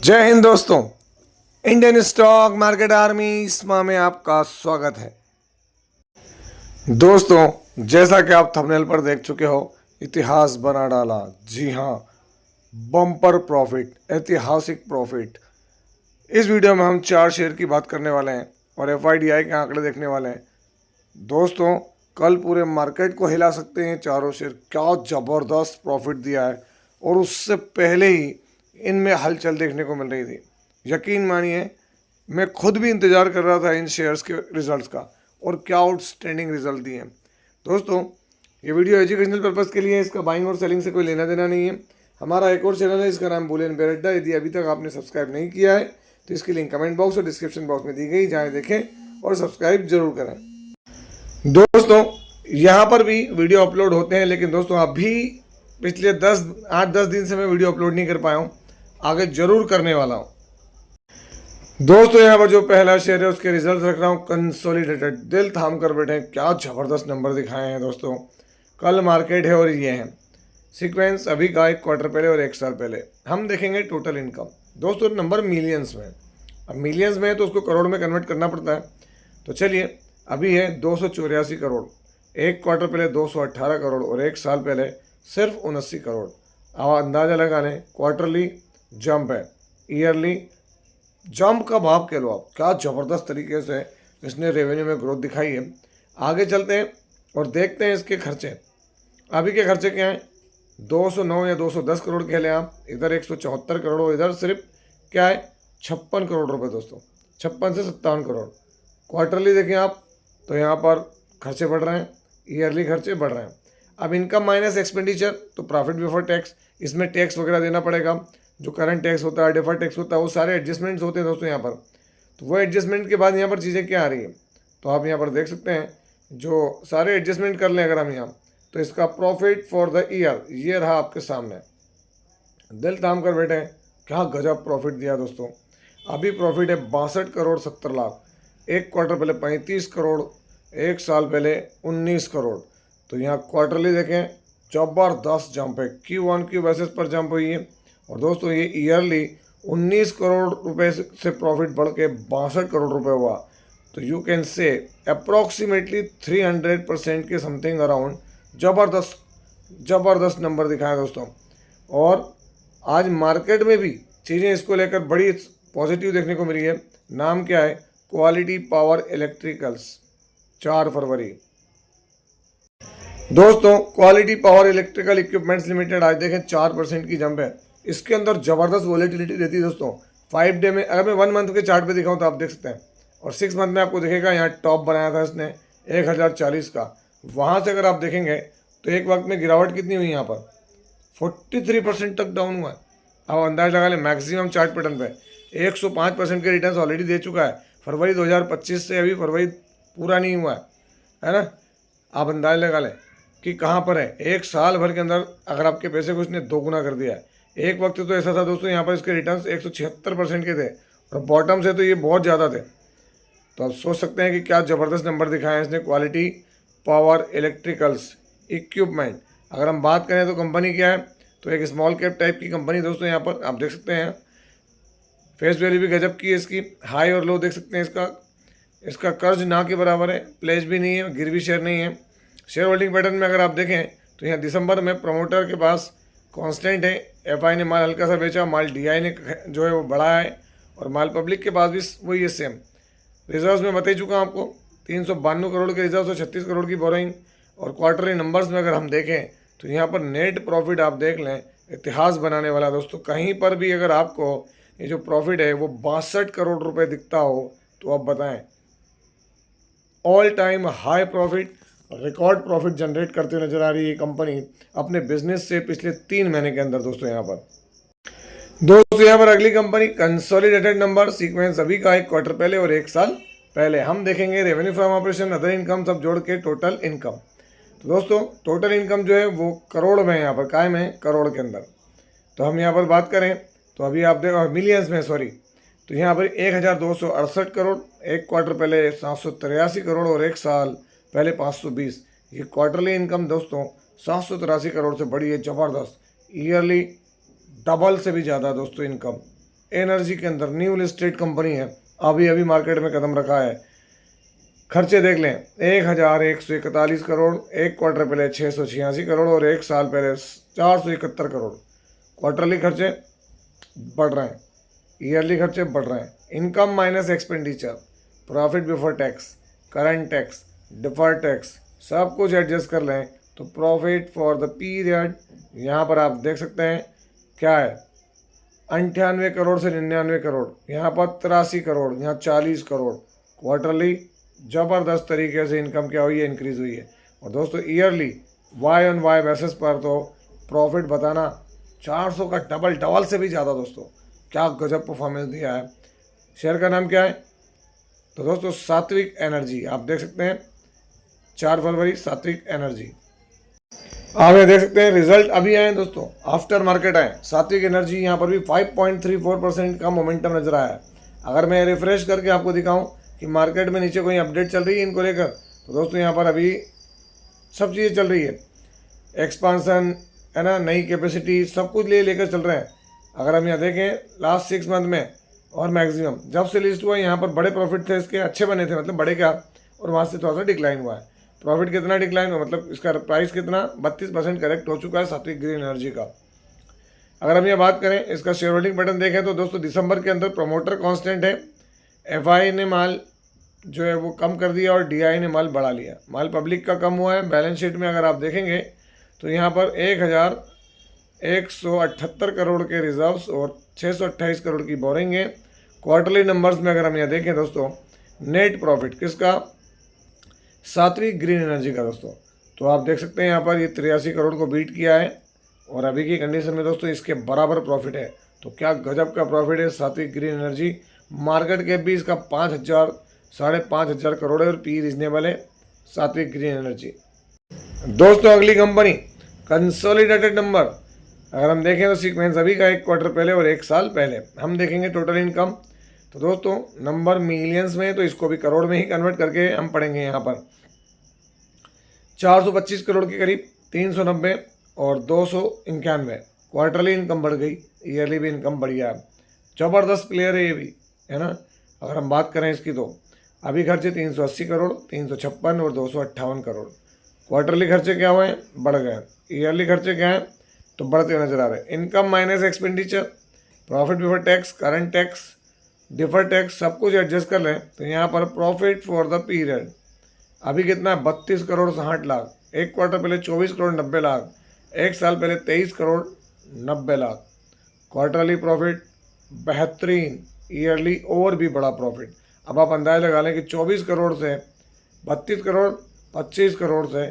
जय हिंद दोस्तों। Indian stock market army इसमा में आपका स्वागत है। दोस्तों, जैसा कि आप थंबनेल पर देख चुके हो, इतिहास बना डाला। जी हाँ, बम्पर प्रॉफिट, ऐतिहासिक प्रॉफिट। इस वीडियो में हम 4 शेयर की बात करने वाले हैं और एफआईडीआई के आंकड़े देखने वाले हैं। दोस्तों, कल पूरे मार्केट को हिला सकते हैं चारों शेयर। क्या ज़बरदस्त प्रॉफिट दिया है और उससे पहले ही इनमें हलचल देखने को मिल रही थी। यकीन मानिए, मैं खुद भी इंतज़ार कर रहा था इन शेयर्स के रिजल्ट्स का, और क्या आउटस्टैंडिंग रिजल्ट दिए हैं। दोस्तों, ये वीडियो एजुकेशनल पर्पज़ के लिए है, इसका बाइंग और सेलिंग से कोई लेना देना नहीं है। हमारा एक और चैनल है, इसका नाम बुलियन बेर अड्डा। यदि अभी तक आपने सब्सक्राइब नहीं किया है तो इसकी लिंक कमेंट बॉक्स और डिस्क्रिप्शन बॉक्स में दी गई, जाएँ देखें और सब्सक्राइब जरूर करें। दोस्तों, यहाँ पर भी वीडियो अपलोड होते हैं, लेकिन दोस्तों अभी पिछले 8-10 दिन से मैं वीडियो अपलोड नहीं कर पाया हूँ। आगे जरूर करने वाला हूँ। दोस्तों, यहाँ पर जो पहला शेयर है उसके रिजल्ट रख रहा हूँ कंसोलिडेटेड। दिल थाम कर बैठे हैं, क्या ज़बरदस्त नंबर दिखाए हैं दोस्तों। कल मार्केट है और ये है सीक्वेंस अभी का 1 क्वार्टर पहले और 1 साल पहले। हम देखेंगे टोटल इनकम। दोस्तों, नंबर मिलियंस में, अब मिलियंस में है तो उसको करोड़ में कन्वर्ट करना पड़ता है। तो चलिए, अभी है 284 करोड़, 1 क्वार्टर पहले 218 करोड़ और 1 साल पहले सिर्फ 79 करोड़। अब अंदाज़ा लगा लें, क्वार्टरली जंप है, ईयरली जंप का भाव कह लो आप। क्या ज़बरदस्त तरीके से इसने रेवेन्यू में ग्रोथ दिखाई है। आगे चलते हैं और देखते हैं इसके खर्चे। अभी के खर्चे क्या हैं? 209 या 210 करोड़ कह लें आप, इधर 174 करोड़ और इधर सिर्फ क्या है 56 करोड़ रुपए। दोस्तों, 56 से 57 करोड़। क्वार्टरली देखें आप तो यहाँ पर खर्चे बढ़ रहे हैं, ईयरली खर्चे बढ़ रहे हैं। अब इनकम माइनस एक्सपेंडिचर तो प्रॉफिट बिफोर टैक्स, इसमें टैक्स वगैरह देना पड़ेगा। जो करंट टैक्स होता है, डिफर्ड टैक्स होता है, वो सारे एडजस्टमेंट्स होते हैं दोस्तों यहाँ पर। तो वो एडजस्टमेंट के बाद यहाँ पर चीज़ें क्या आ रही है, तो आप यहाँ पर देख सकते हैं। जो सारे एडजस्टमेंट कर लें अगर हम यहाँ, तो इसका प्रॉफिट फॉर द ईयर ये रहा आपके सामने। दिल थाम कर बैठे हैं, क्या गजब प्रॉफिट दिया दोस्तों। अभी प्रॉफिट है 62 करोड़ 70 लाख, 1 क्वार्टर पहले 35 करोड़, 1 साल पहले 19 करोड़। तो यहाँ क्वार्टरली देखें, जबरदस्त जंप है, Q1Q बेसिस पर जंप हुई है। और दोस्तों, ये ईयरली 19 करोड़ रुपए से प्रॉफिट बढ़ के 62 करोड़ रुपए हुआ। तो यू कैन से अप्रॉक्सीमेटली 300% के समथिंग अराउंड ज़बरदस्त नंबर दिखाए दोस्तों। और आज मार्केट में भी चीज़ें इसको लेकर बड़ी पॉजिटिव देखने को मिली है। नाम क्या है? क्वालिटी पावर इलेक्ट्रिकल्स, 4 फरवरी। दोस्तों, quality power electrical equipments limited आज देखें 4% की जंप है। इसके अंदर ज़बरदस्त वॉलेटिलिटी रहती है दोस्तों। 5 डे में अगर मैं 1 मंथ के चार्ट पे दिखाऊं तो आप देख सकते हैं, और 6 मंथ में आपको दिखेगा। यहाँ टॉप बनाया था इसने 1040 का। वहाँ से अगर आप देखेंगे तो एक वक्त में गिरावट कितनी हुई यहाँ पर, 43% तक डाउन हुआ है। अब अंदाज लगा लें, मैक्सिमम चार्ट पैटर्न पे 105% के रिटर्न ऑलरेडी दे चुका है फरवरी 2025 से। अभी फरवरी पूरा नहीं हुआ है ना। आप अंदाज लगा लें कि कहाँ पर है। 1 साल भर के अंदर अगर आपके पैसे को उसने 2 गुना कर दिया है। एक वक्त तो ऐसा था दोस्तों, यहाँ पर इसके रिटर्न्स 176% के थे और बॉटम से तो ये बहुत ज़्यादा थे। तो आप सोच सकते हैं कि क्या ज़बरदस्त नंबर दिखाए हैं इसने। क्वालिटी पावर इलेक्ट्रिकल्स इक्विपमेंट, अगर हम बात करें तो कंपनी क्या है, तो एक स्मॉल कैप टाइप की कंपनी दोस्तों। यहाँ पर आप देख सकते हैं फेस वैल्यू भी गजब की है इसकी, हाई और लो देख सकते हैं। इसका कर्ज ना के बराबर है, प्लेज भी नहीं है, गिरवी शेयर नहीं है। शेयर होल्डिंग पैटर्न में अगर आप देखें तो यहाँ दिसंबर में प्रमोटर के पास कांस्टेंट है, एफआई ने माल हल्का सा बेचा, माल डीआई ने जो है वो बढ़ाया है, और माल पब्लिक के पास भी वही है सेम। रिजर्व्स में बता ही चुका हूँ आपको, 392 करोड़ के रिजर्व और 36 करोड़ की बोरिंग। और क्वार्टरली नंबर्स में अगर हम देखें तो यहाँ पर नेट प्रॉफिट आप देख लें, इतिहास बनाने वाला दोस्तों। कहीं पर भी अगर आपको ये जो प्रॉफिट है वो 62 करोड़ रुपए दिखता हो तो आप बताएं। All time high profit, record profit generate करते हुए नजर आ रही है कंपनी अपने बिजनेस से पिछले 3 महीने के अंदर दोस्तों। यहाँ पर अगली कंपनी कंसोलिडेटेड नंबर सीक्वेंस अभी का 1 क्वार्टर पहले और 1 साल पहले। हम देखेंगे revenue from operation, other income सब जोड़ के टोटल इनकम। तो दोस्तों, टोटल इनकम जो है वो करोड़ में यहाँ पर कायम है, करोड़ के अंदर। तो हम यहाँ पर बात करें तो अभी आप देखो मिलियंस में, सॉरी, तो यहाँ पर 1268 करोड़, 1 क्वार्टर पहले 783 करोड़ और 1 साल पहले 520। ये क्वार्टरली इनकम दोस्तों 783 करोड़ से बड़ी है, ज़बरदस्त। ईयरली डबल से भी ज़्यादा दोस्तों इनकम, एनर्जी के अंदर न्यू लिस्टेड कंपनी है, अभी अभी मार्केट में कदम रखा है। खर्चे देख लें, 1141 करोड़, एक क्वार्टर पहले 686 करोड़ और एक साल पहले 471 करोड़। क्वार्टरली खर्चे बढ़ रहे हैं, ईयरली खर्चे बढ़ रहे हैं। Income minus expenditure, profit before tax, current tax, deferred tax, सब कुछ एडजस्ट कर लें तो प्रॉफिट फॉर द पीरियड यहाँ पर आप देख सकते हैं क्या है, 98 करोड़ से 99 करोड़, यहाँ पर 83 करोड़, यहाँ 40 करोड़। क्वार्टरली ज़बरदस्त तरीके से इनकम क्या हुई है, इंक्रीज़ हुई है। और दोस्तों yearly Y on Y basis पर तो प्रॉफिट बताना 400 का डबल से भी ज़्यादा। दोस्तों क्या गजब परफॉर्मेंस दिया है। शेयर का नाम क्या है? तो दोस्तों सात्विक एनर्जी, आप देख सकते हैं 4 फरवरी सात्विक एनर्जी। आप ये देख सकते हैं रिजल्ट अभी आए दोस्तों, आफ्टर मार्केट आए। सात्विक एनर्जी यहाँ पर भी 5.34% का मोमेंटम नजर आया है। अगर मैं रिफ्रेश करके आपको दिखाऊं कि मार्केट में नीचे कोई अपडेट चल रही है इनको लेकर, तो दोस्तों यहाँ पर अभी सब चीज़ें चल रही है, एक्सपांसन है ना, नई कैपेसिटी, सब कुछ लेकर चल रहे हैं। अगर हम यहाँ देखें लास्ट 6 मंथ में और मैक्सिमम जब से लिस्ट हुआ यहाँ पर बड़े प्रॉफिट थे, इसके अच्छे बने थे, मतलब बड़े क्या, और वहाँ से थोड़ा सा डिक्लाइन हुआ है। प्रॉफिट कितना डिक्लाइन हुआ, मतलब इसका प्राइस कितना 32% करेक्ट हो चुका है सात्विक ग्रीन एनर्जी का। अगर हम ये बात करें इसका शेयर होल्डिंग पैटर्न देखें तो दोस्तों दिसंबर के अंदर प्रमोटर कांस्टेंट है, एफआई ने माल जो है वो कम कर दिया और डीआई ने माल बढ़ा लिया। माल पब्लिक का कम हुआ है। बैलेंस शीट में अगर आप देखेंगे तो यहाँ पर 1178 करोड़ के रिजर्व्स और 628 करोड़ की बोरिंग है। क्वार्टरली नंबर्स में अगर हम यहाँ देखें दोस्तों, नेट प्रॉफिट किसका, सात्विक ग्रीन एनर्जी का दोस्तों, तो आप देख सकते हैं यहाँ पर ये 83 करोड़ को बीट किया है और अभी की कंडीशन में दोस्तों इसके बराबर प्रॉफिट है। तो क्या गजब का प्रॉफिट है सात्विक ग्रीन एनर्जी। मार्केट कैप भी इसका 5,000-5,500 करोड़ है और पी रिजनेबल है सात्विक ग्रीन एनर्जी। दोस्तों अगली कंपनी कंसोलिडेटेड नंबर अगर हम देखें तो सीक्वेंस अभी का एक क्वार्टर पहले और एक साल पहले हम देखेंगे टोटल इनकम। तो दोस्तों नंबर मिलियंस में, तो इसको भी करोड़ में ही कन्वर्ट करके हम पढ़ेंगे। यहाँ पर 425 करोड़ के करीब, 390 और 291। क्वार्टरली इनकम बढ़ गई, ईयरली भी इनकम बढ़िया है। ज़बरदस्त प्लेयर है ये भी, है ना। अगर हम बात करें इसकी तो अभी खर्चे 380 करोड़, 356 और 258 करोड़। क्वार्टरली खर्चे क्या हुए हैं, बढ़ गए। ईयरली खर्चे क्या हैं, तो बढ़ते हुए नजर आ रहे हैं। Income minus expenditure, profit before tax, current tax, defer tax, सब कुछ एडजस्ट कर लें तो यहाँ पर प्रॉफिट फॉर द पीरियड अभी कितना है, 32 करोड़ 60 लाख। एक क्वार्टर पहले 24 करोड़ 90 लाख, एक साल पहले 23 करोड़ 90 लाख। क्वार्टरली प्रॉफिट बेहतरीन, ईयरली और भी बड़ा प्रॉफिट। अब आप अंदाज़ा लगा लें कि 24 करोड़ से 32 करोड़, 25 करोड़ से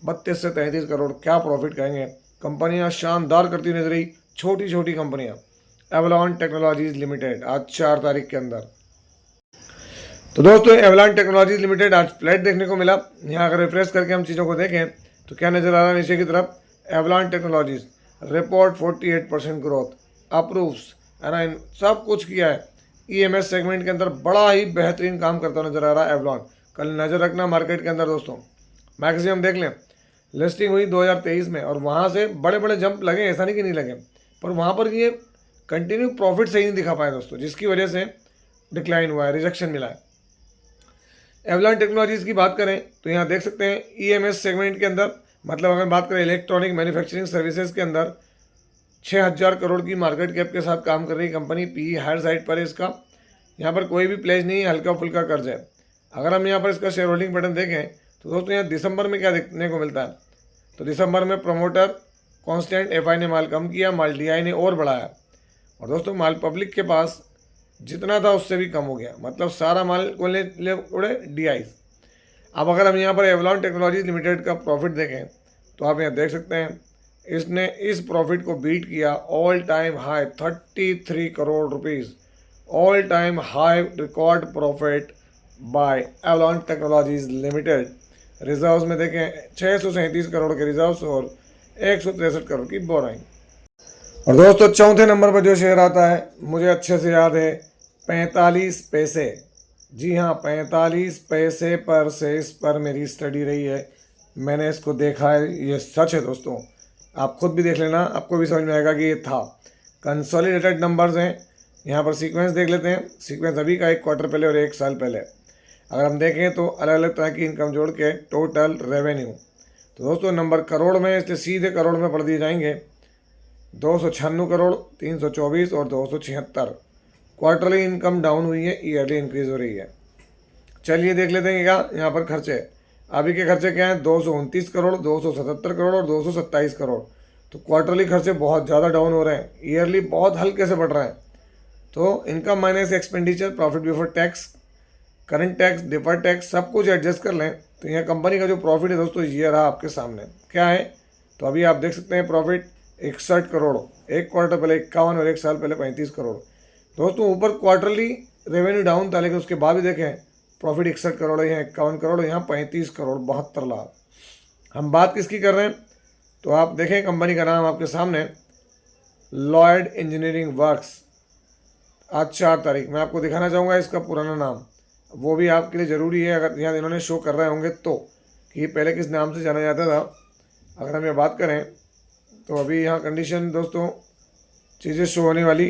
32 से 33 करोड़, क्या प्रॉफिट कहेंगे। कंपनियां शानदार करती नजर आई, छोटी छोटी कंपनियां। एवलॉन टेक्नोलॉजीज लिमिटेड आज 4 तारीख के अंदर, तो दोस्तों एवलॉन टेक्नोलॉजीज लिमिटेड आज फ्लैट देखने को मिला। यहाँ अगर रिफ्रेश करके हम चीज़ों को देखें तो क्या नजर आ रहा है नीचे की तरफ, Avalon technologies report 48% growth, approves, है ना, सब कुछ किया है। ईएमएस सेगमेंट के अंदर बड़ा ही बेहतरीन काम करता नजर आ रहा है एवलॉन। कल नज़र रखना मार्केट के अंदर दोस्तों, मैक्सिमम देख लें, लिस्टिंग हुई 2023 में और वहाँ से बड़े बड़े जंप लगे, ऐसा नहीं कि नहीं लगे, पर वहाँ पर ये कंटिन्यू प्रॉफिट सही नहीं दिखा पाए दोस्तों, जिसकी वजह से डिक्लाइन हुआ है, रिजेक्शन मिला है। एवलॉन टेक्नोलॉजीज़ की बात करें तो यहाँ देख सकते हैं ईएमएस सेगमेंट के अंदर, मतलब अगर बात करें इलेक्ट्रॉनिक मैन्युफैक्चरिंग सर्विसेज के अंदर 6000 करोड़ की मार्केट कैप के साथ काम कर रही कंपनी, पी हायर साइड पर है इसका। यहाँ पर कोई भी प्लेज नहीं है, हल्का फुल्का कर्ज है। अगर हम यहाँ पर इसका शेयर होल्डिंग पैटर्न देखें तो दोस्तों यहाँ दिसंबर में क्या देखने को मिलता है, तो दिसंबर में प्रमोटर कांस्टेंट, एफआई ने माल कम किया, माल डीआई ने और बढ़ाया, और दोस्तों माल पब्लिक के पास जितना था उससे भी कम हो गया, मतलब सारा माल को ले उड़े डीआई। अब अगर हम यहाँ पर एवलॉन टेक्नोलॉजीज लिमिटेड का प्रॉफिट देखें तो आप यहाँ देख सकते हैं इसने इस प्रॉफिट को बीट किया, all time high 33 crore rupees, all time high record profit by Avalon technologies limited. Reserves में देखें 637 करोड़ के रिजर्व्स और 163 करोड़ की बोराइंग। और दोस्तों चौथे नंबर पर जो शेयर आता है मुझे अच्छे से याद है, 45 पैसे। जी हाँ, 45 पैसे पर से इस पर मेरी स्टडी रही है, मैंने इसको देखा है, ये सच है दोस्तों। आप खुद भी देख लेना, आपको भी समझ में आएगा कि ये था। कंसोलिडेटेड नंबर्स हैं, यहाँ पर सीक्वेंस देख लेते हैं, सीक्वेंस अभी का 1 क्वार्टर पहले और 1 साल पहले। अगर हम देखें तो अलग अलग तरह की इनकम जोड़ के टोटल रेवेन्यू, तो दोस्तों नंबर करोड़ में, इसलिए सीधे करोड़ में पढ़ दिए जाएंगे। 296 करोड़, 324 और 276। क्वार्टरली इनकम डाउन हुई है, ईयरली इंक्रीज हो रही है। चलिए देख लेते हैं क्या यहाँ पर खर्चे। अभी के खर्चे क्या हैं? 229 करोड़, 277 करोड़ और 227 करोड़। तो क्वार्टरली खर्चे बहुत ज़्यादा डाउन हो रहे हैं, ईयरली बहुत हल्के से बढ़ रहे हैं। तो income minus expenditure, profit before tax, current tax, deferred tax, सब कुछ एडजस्ट कर लें तो यहाँ कंपनी का जो प्रॉफिट है दोस्तों ये रहा आपके सामने। क्या है? तो अभी आप देख सकते हैं प्रॉफिट 61 करोड़, 1 क्वार्टर पहले 51 और 1 साल पहले 35 करोड़। दोस्तों ऊपर क्वार्टरली रेवेन्यू डाउन था, लेकिन उसके बाद भी देखें प्रॉफिट 61 करोड़ है, यहाँ 51 करोड़, यहाँ 35 करोड़, 72 लाख। हम बात किसकी कर रहे हैं? तो आप देखें कंपनी का नाम आपके सामने, लॉयड इंजीनियरिंग वर्क्स। आज 4 तारीख, मैं आपको दिखाना चाहूँगा इसका पुराना नाम, वो भी आपके लिए ज़रूरी है अगर यहाँ इन्होंने शो कर रहे होंगे तो, कि ये पहले किस नाम से जाना जाता था। अगर हम ये बात करें तो अभी यहाँ कंडीशन दोस्तों चीज़ें शो होने वाली।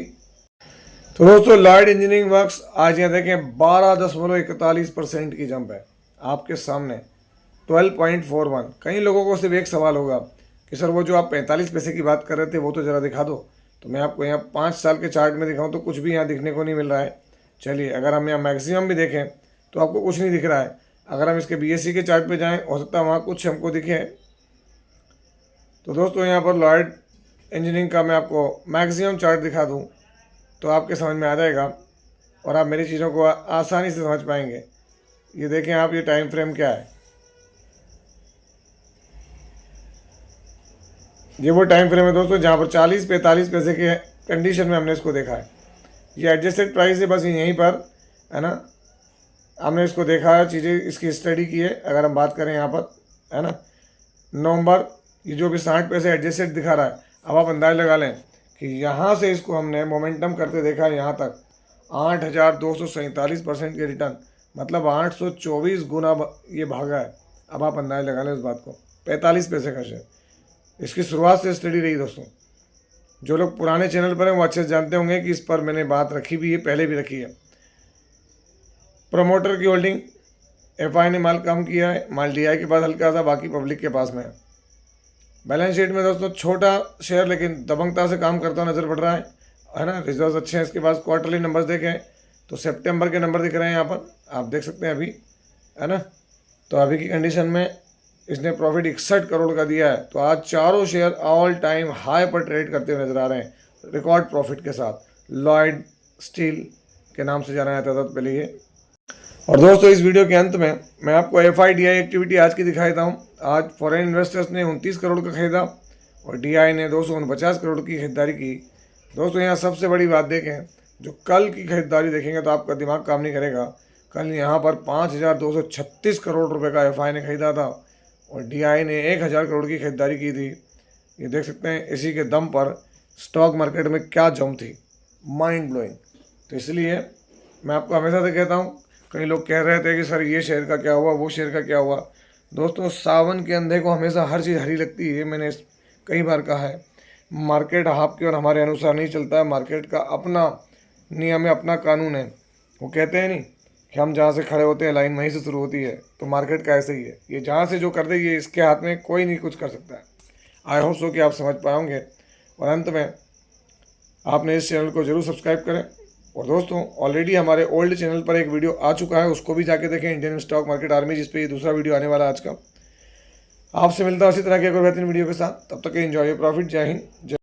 तो दोस्तों लॉयड इंजीनियरिंग वर्क्स आज यहाँ देखें 12.41% की जंप है आपके सामने, 12.41। कई लोगों को सिर्फ एक सवाल होगा कि सर वो जो आप 45 पैसे की बात कर रहे थे वो तो ज़रा दिखा दो। तो मैं आपको यहाँ 5 साल के चार्ट में दिखाऊँ तो कुछ भी यहाँ दिखने को नहीं मिल रहा है। चलिए अगर हम यहाँ मैक्सिमम भी देखें तो आपको कुछ नहीं दिख रहा है। अगर हम इसके BSE के चार्ट पे जाएं, हो सकता है वहाँ कुछ हमको दिखे। तो दोस्तों यहाँ पर लॉयड इंजीनियरिंग का मैं आपको मैक्सिमम चार्ट दिखा दूँ तो आपके समझ में आ जाएगा और आप मेरी चीज़ों को आसानी से समझ पाएंगे। ये देखें आप, ये टाइम फ्रेम क्या है, ये वो टाइम फ्रेम है दोस्तों जहाँ पर 40-45 पैसे के कंडीशन में हमने इसको देखा है। ये एडजस्टेड प्राइस है, बस यहीं पर है ना, हमने इसको देखा है, चीज़ें इसकी स्टडी की है। अगर हम बात करें यहाँ पर है ना नवंबर, ये जो भी 60 पैसे एडजस्टेड दिखा रहा है, अब आप अंदाज़ लगा लें कि यहाँ से इसको हमने मोमेंटम करते देखा है यहाँ तक 8,247% के रिटर्न, मतलब 824 गुना ये भागा है। अब आप अंदाज़ लगा लें उस बात को, 45 पैसे का शेयर। इसकी शुरुआत से स्टडी रही दोस्तों। जो लोग पुराने चैनल पर हैं वो अच्छे से जानते होंगे कि इस पर मैंने बात रखी भी है, पहले भी रखी है। प्रमोटर की होल्डिंग, FI ने माल कम किया है, माल DI के पास हल्का सा, बाकी पब्लिक के पास में है। बैलेंस शीट में दोस्तों छोटा शेयर लेकिन दबंगता से काम करता हुआ नज़र पड़ रहा है ना। रिजर्व अच्छे हैं इसके पास। क्वार्टरली नंबर्स देखें तो सितंबर के नंबर दिख रहे हैं यहाँ पर, आप देख सकते हैं अभी है ना। तो अभी की कंडीशन में इसने प्रॉफिट 61 करोड़ का दिया है। तो आज चारों शेयर ऑल टाइम हाई पर ट्रेड करते हुए नजर आ रहे हैं, रिकॉर्ड प्रॉफिट के साथ। लॉयड स्टील के नाम से जाना जाता था पहले ये। और दोस्तों इस वीडियो के अंत में मैं आपको FI-DI एक्टिविटी आज की दिखा देता हूँ। आज फॉरेन इन्वेस्टर्स ने 29 करोड़ का खरीदा और DI ने 249 करोड़ की खरीदारी की। दोस्तों यहाँ सबसे बड़ी बात देखें, जो कल की खरीदारी देखेंगे तो आपका दिमाग काम नहीं करेगा। कल यहाँ पर 5,236 करोड़ रुपए का FI ने खरीदा था और DI ने 1,000 करोड़ की खरीदारी की थी। ये देख सकते हैं इसी के दम पर स्टॉक मार्केट में क्या जंप थी, माइंड ब्लोइंग। तो इसलिए मैं आपको हमेशा से कहता हूँ, कई लोग कह रहे थे कि सर ये शेयर का क्या हुआ, वो शेयर का क्या हुआ। दोस्तों सावन के अंधे को हमेशा हर चीज़ हरी लगती है, मैंने कई बार कहा है। मार्केट आपके और हमारे अनुसार नहीं चलता है, मार्केट का अपना नियम है, अपना कानून है। वो कहते हैं नहीं कि हम जहाँ से खड़े होते हैं लाइन वहीं से शुरू होती है, तो मार्केट का ऐसे ही है। ये जहाँ से जो कर दे ये इसके हाथ में कोई नहीं कुछ कर सकता है। आई होप सो कि आप समझ पाएंगे। और अंत में आपने इस चैनल को ज़रूर सब्सक्राइब करें। और दोस्तों ऑलरेडी हमारे ओल्ड चैनल पर एक वीडियो आ चुका है, उसको भी जाके देखें, इंडियन स्टॉक मार्केट आर्मी, जिस पे ये दूसरा वीडियो आने वाला है आज का। आपसे मिलता हूँ इसी तरह के एक और बेहतरीन वीडियो के साथ। तब तक एंजॉय योर प्रॉफिट। जय हिंद।